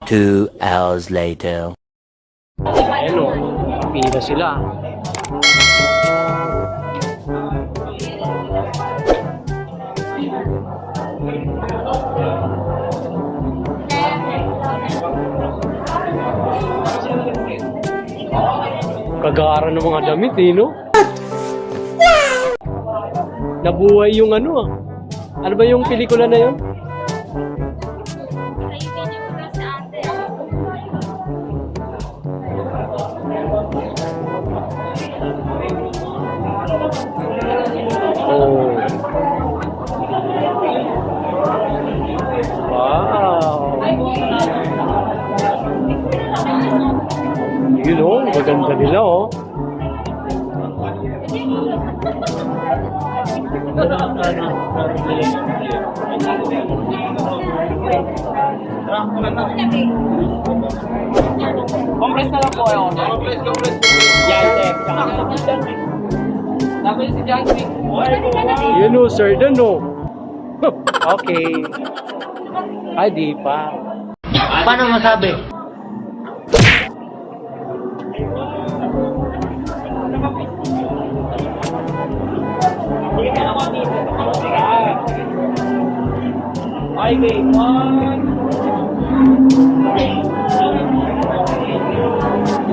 2 hours later. Ayan o, pila sila. Kagara ng mga damit eh, no? Nabuhay yung ano ah. Ano ba yung pelikula na yun? Oh. Wow. Yun oh, maganda nila oh. Compress na lang po kayo. Compress. Yan, tapos si Jansi. Yun o, sir, dun o. Okay. Ay, di pa. Paano masabi? Okay,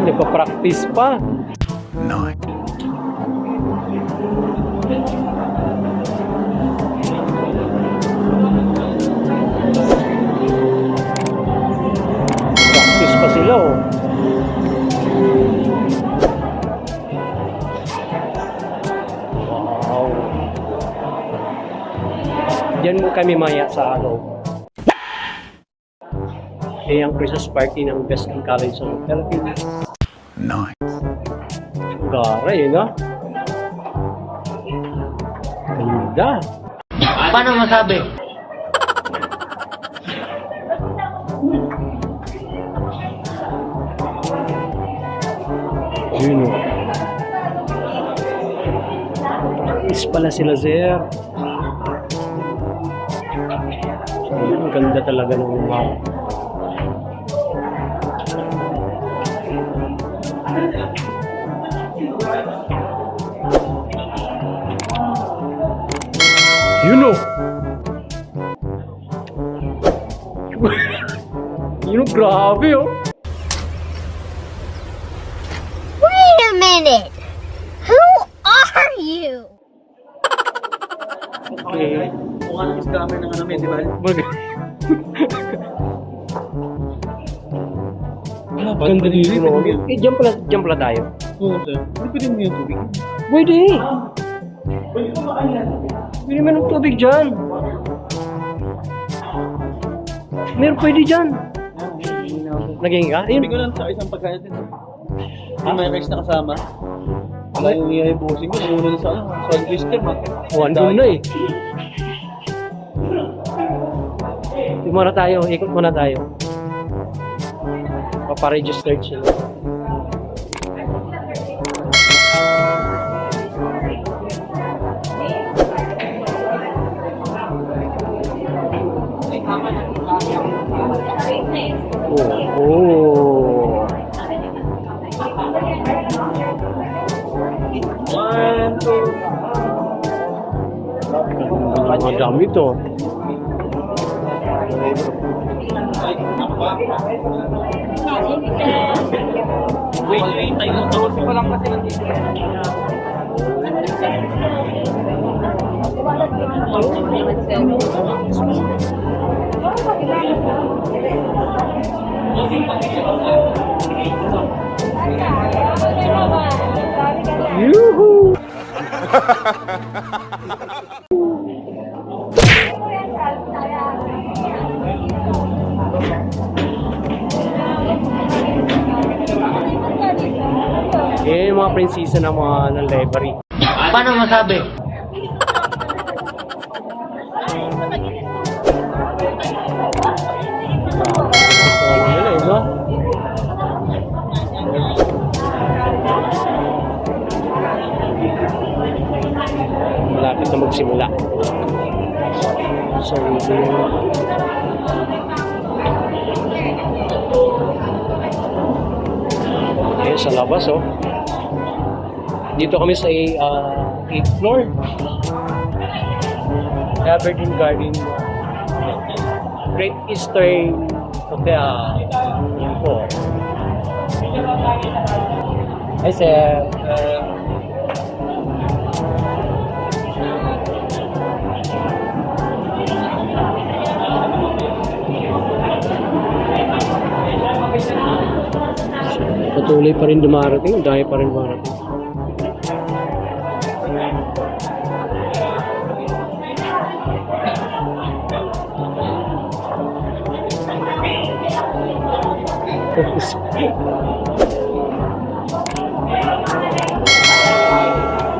Nagpa-practice pa. Practice pa sila oh. Wow. Diyan mo kami maya sa ano. Eh, ang Christmas party ng Best in College sa Philippines. Nice. Gara eh, no? Ganda. Paano masabi? Yun o. Practice pala sila, sir. Ang ganda talaga ng mga. Yun o. Yun o, grabe o. Wait a minute! Who are you? Okay. mukha ng scammer ng ano, di ba? Ganda dito, no? Eh, dyan pala tayo. Oo, sir. Hindi pwede mo yung tubig. Pwede. Pwede naman ng tubig dyan. Meron pwede dyan. Naging ka? Hindi Ayun. ko lang sa isang pagkain din. May rice na kasama. May busin ko, nauna na sa ano, sa English term ha. Andun na eh. Muna tayo, ikot muna tayo. Paparegistered siya. Oh. Ang dami to. Wait, tayo na tawag ko lang kasi nandito. Yuhu! Eh, yung mga prinsesa ng mga ng library. Paano masabi? Nila, no? Malapit na magsimula. So, Ayan sa labas, oh. Dito kami sa 8th floor. Aberdeen Garden. Great Eastern Hotel. Yan po. Hi, sir. Patuloy pa rin dumarating, dahil pa rin dumarating.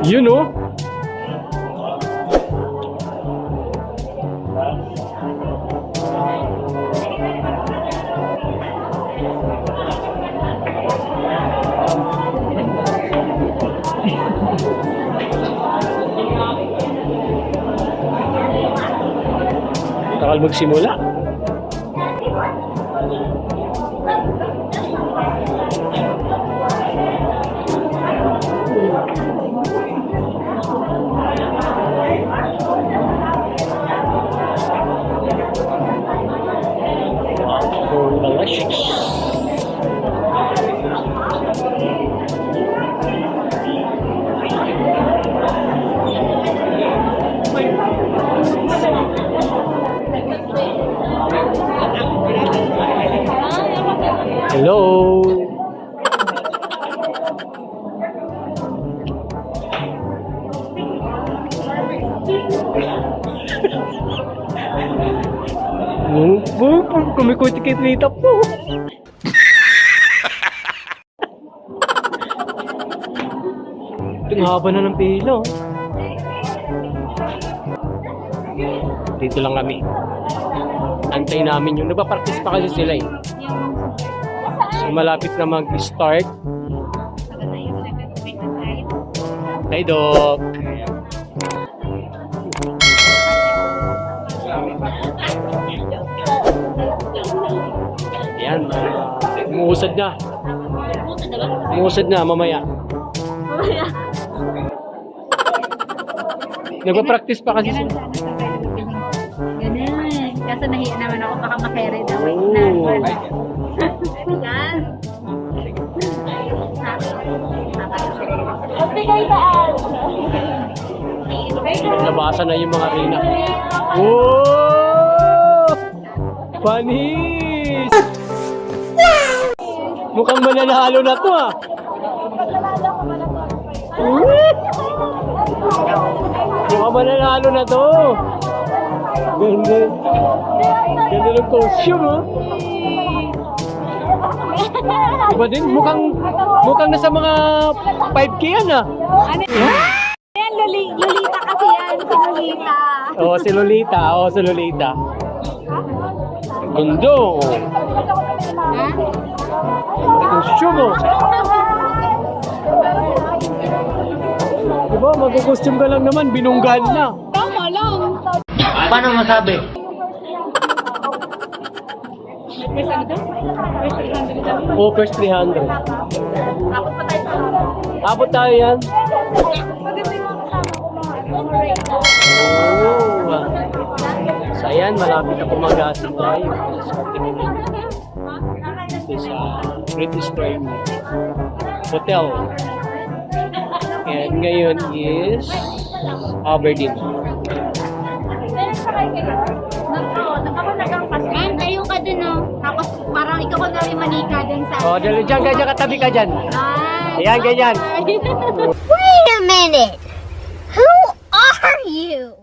You know? Takal magsimula. Wow, delicious. Hello. Kumikot-kita po. Ito, haba na ng pila. Oh. Dito lang kami. Antay namin yung nagpa-practice pa kasi sila eh. So, malapit na mag-start. Hi, Doc. Ayan, umuusad na. Umuusad na, mamaya. Nagpa-practice pa kasi sila. Ganun. Kaso nahiya naman ako, baka makere daw. Yan. Nabasan na yung mga rina. Oh! Panis! Mukhang mananalo na to ah. Mukhang mananalo na to. Ganda. Ganda ng costume ah. Diba din? Mukhang nasa mga 5K yan ah. Ayan, Lolita kasi yan. Si Lolita. Oo, si Lolita. Oo, si Lolita. Gundo. Ha? Costume oh. Diba, mag-costume ka lang naman, binunggan na. Tama lang. Paano masabi? Oh, first 300. Tapos pa tayo sa Abot tayo yan. Oh. So ayan, malapit na pumagasin tayo. Ito sa Great Eastern Hotel. And ngayon is Aberdeen. Ma'am, tayo ka dun, oh. Tapos parang ikaw ko na rin manika dun sa... Oh, dyan, katabi ka dyan. Ay, Ayan, ganyan. Wait a minute. Who are you?